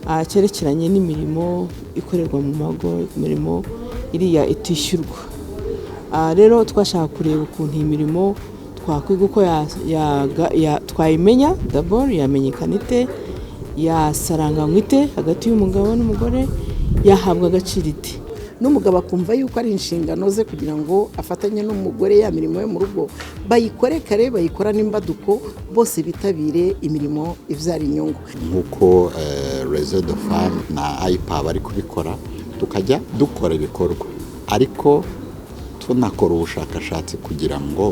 cyerekeranye n'imirimo ikorerwa mu mago, imirimo iriya itishyurwa. Rero twashaka kureba ukuntu iyi mirimo twakwiga uko twayimenya, d'abord yamenyekana ite, yasaranganywa ite hagati y'umugabo n'umugore, yahabwa agaciro ite. N'umugabo akumva yuko ari inshingano ze kugira ngo afatanye n'umugore ya mirimo yo mu rugo bayikore kare, bayikora n'imbaduko, bose bitabire imirimo ivyara inyungu. Nk'uko Réseau de Femmes na AIPA bari kubikora, tukajya dukora ibikorwa ariko tunakora ubushakashatsi kugira ngo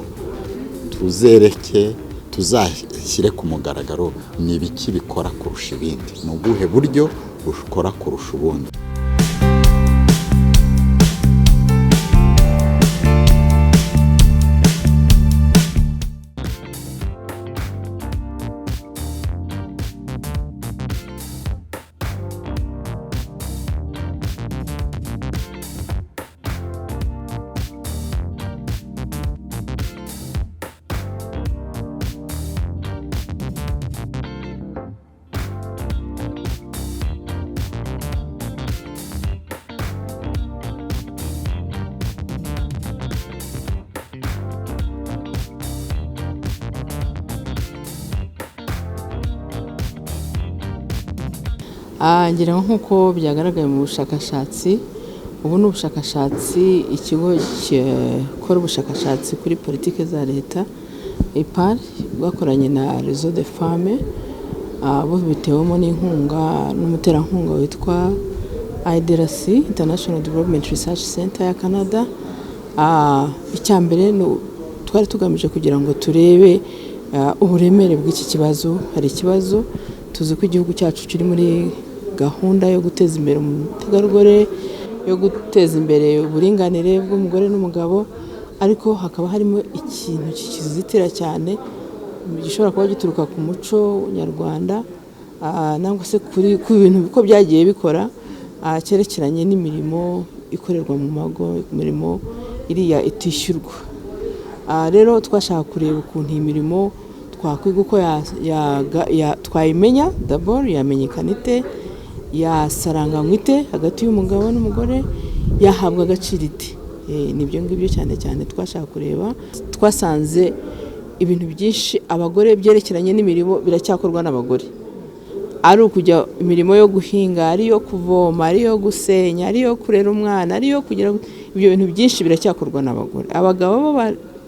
tuzashyire ku mugaragaro ni ibiki bikora kurusha ibindi, ni ubuhe buryo bukora kurusha ubundi. Ngira nk'uko byagaragaye mu bushakashatsi, ubu ni ubushakashatsi ikigo gikora ubushakashatsi kuri politike za leta IPAR bwakoranye na Réseau de Femmes, bo bitewemo n'inkunga n'umuterankunga witwa IDRC, International Development Research Center ya Canada. Icyambere twari tugamije kugira ngo turebe uburemere bw'iki kibazo. Hari ikibazo tuzi ko igihugu cyacu kiri muri gahunda yo guteza imbere umutegarugori, yo guteza imbere uburinganire bw'umugore n'umugabo, ariko hakaba harimo ikintu kizitira cyane gishobora kuba gituruka ku muco nyarwanda, nangwa se ku bintu uko byagiye bikora, cyerekeranye n'imirimo ikorerwa mu mago, imirimo iriya itishyurwa. Rero twashaka kureba ukuntu iyi mirimo twakwiga uko twayimenya, d'abord yamenyekana ite, yasaranganywa ite hagati y'umugabo n'umugore, yahabwa agaciro ite. Nibyo ngibyo cyane cyane twashaka kureba. Twasanze ibintu byinshi abagore byerekeranye n'imirimo biracyakorwa n'abagore, ari ukujya imirimo yo guhinga, ari yo kuvoma, ari yo gusenya, ari yo kurera umwana, ari yo kugira ibyo bintu byinshi biracyakorwa n'abagore. Abagabo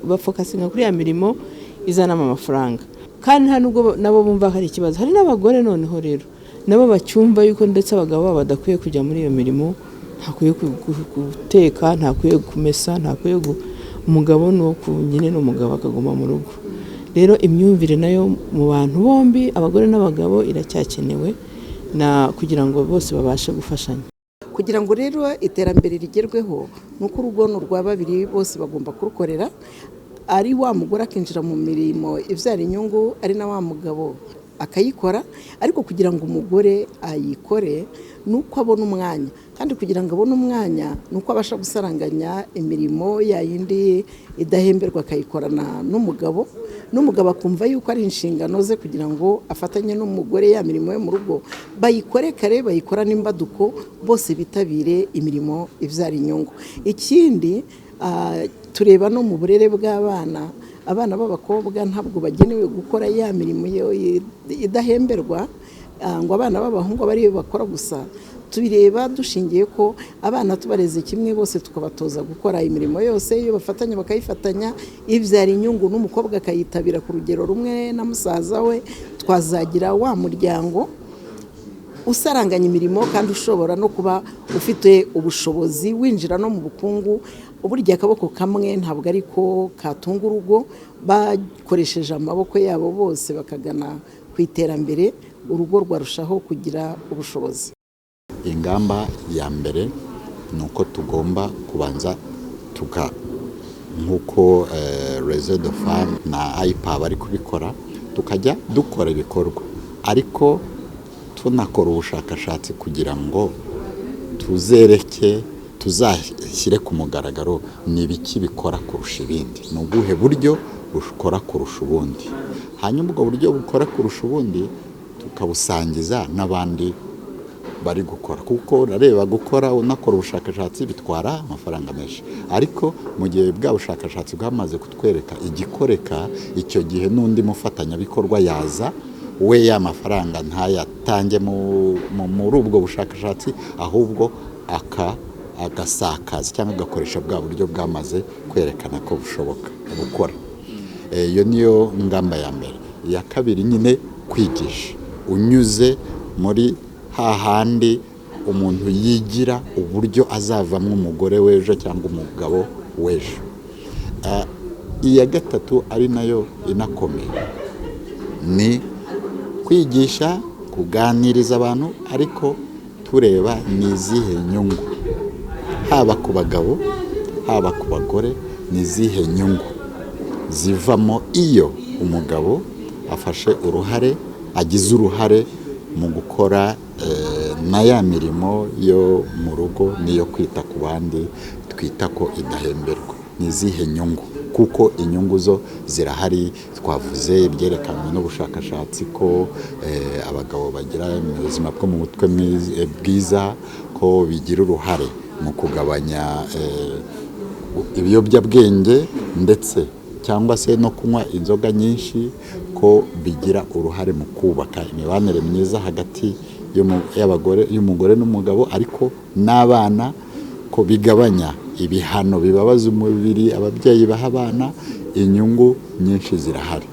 bafokasinga kuri ya mirimo izanamo amafaranga, kandi nta nubwo nabo bumva hari ikibazo. Hari n'abagore noneho rero nabo bacyumva yuko ndetse abagabo badakwiye kujya muri iyo mirimo, ntakwiye guteka, ntakwiye kumesa, ntakwiye umugabo nyine n'umugabo akaguma mu rugo. Rero imyumvire nayo mu bantu bombi, abagore n'abagabo, iracyakenewe kugira ngo bose babashe gufashanya. Kugira ngo rero iterambere rigerweho, nuko urugo rwa babiri bose bagomba kurukorera, ari wa mugore akinjira mu mirimo ivyara inyungu, ari na wa mugabo akayikora. Ariko kugira ngo umugore ayikore nuko abona umwanya, kandi kugira ngo abone umwanya nuko abasha gusaranganya imirimo yayindi idahemberwa akayikorana n'umugabo akumva yuko ari inshingano ze kugira ngo afatanye n'umugore ya mirimo yo mu rugo bayikore kare, bayikora n'imbaduko, bose bitabire imirimo ivyara inyungu. Ikindi tureba no mu burere bw'abana, abana b'abakobwa ntabwo bagenewe gukora ya mirimo idahemberwa ngo abana b'abahungu bari bakora gusa. Tubireba dushingiye ko abana tubareze kimwe, bose tukabatoza gukora imirimo yose, iyo bafatanya bakayifatanya, ivyara inyungu, n'umukobwa akayitabira ku rugero rumwe na musaza we, twazagira wa muryango usaranganya imirimo kandi ushobora no kuba ufite ubushobozi winjira no mu bukungu. Uburyo akaboko kamwe ntabwo ariko katunga urugo, bakoresheje amaboko yabo bose bakagana ku iterambere, urugo rwarushaho kugira ubushobozi. Ingamba ya mbere ni uko tugomba kubanza nk'uko Réseau de Femmes na AIPA bari kubikora, tukajya dukora ibikorwa ariko tunakora ubushakashatsi kugira ngo tuzashyire ku mugaragaro ni ibiki bikora kurusha ibindi, ni ubuhe buryo bukora kurusha ubundi. Hanyuma ubwo buryo bukora kurusha ubundi tukabusangiza n'abandi bari gukora, kuko urareba gukora unakora ubushakashatsi bitwara amafaranga menshi, ariko mu gihe bwa bushakashatsi bwamaze kutwereka igikoreka, icyo gihe n'undi mufatanyabikorwa yaza we ya mafaranga ntayatange muri ubwo bushakashatsi, ahubwo agasakaza cyangwa agakoresha bwa buryo bwamaze kwerekana ko bushoboka gukora. Iyo niyo ngamba ya mbere. Iya kabiri nyine kwigisha unyuze muri hahandi umuntu yigira uburyo azavamo umugore w'ejo cyangwa umugabo w'ejo. Iya gatatu ari nayo inakomeye ni kwigisha, kuganiriza abantu, ariko tureba ni izihe nyungu, haba ku bagabo haba ku bagore, ni izihe nyungu zivamo iyo umugabo afashe uruhare, agize uruhare mu gukora na ya mirimo yo mu rugo n'iyo kwita ku bandi twita ko idahemberwa. Ni izihe nyungu? Kuko inyungu zo zirahari. Twavuze ibyerekanwe n'ubushakashatsi ko abagabo bagira ubuzima bwo mu mutwe bwiza, ko bigira uruhare mu kugabanya ibiyobyabwenge ndetse cyangwa se no kunywa inzoga nyinshi, ko bigira uruhare mu kubaka imibanire myiza hagati y'umugore n'umugabo, ariko n'abana, ko bigabanya ibihano bibabaza umubiri ababyeyi baha abana. Inyungu nyinshi zirahari.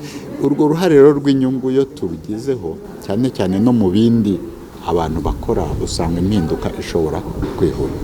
Urwo ruhare rero rw'inyungu iyo turugizeho, cyane cyane no mu bindi abantu bakora, usanga impinduka ishobora kwihuta.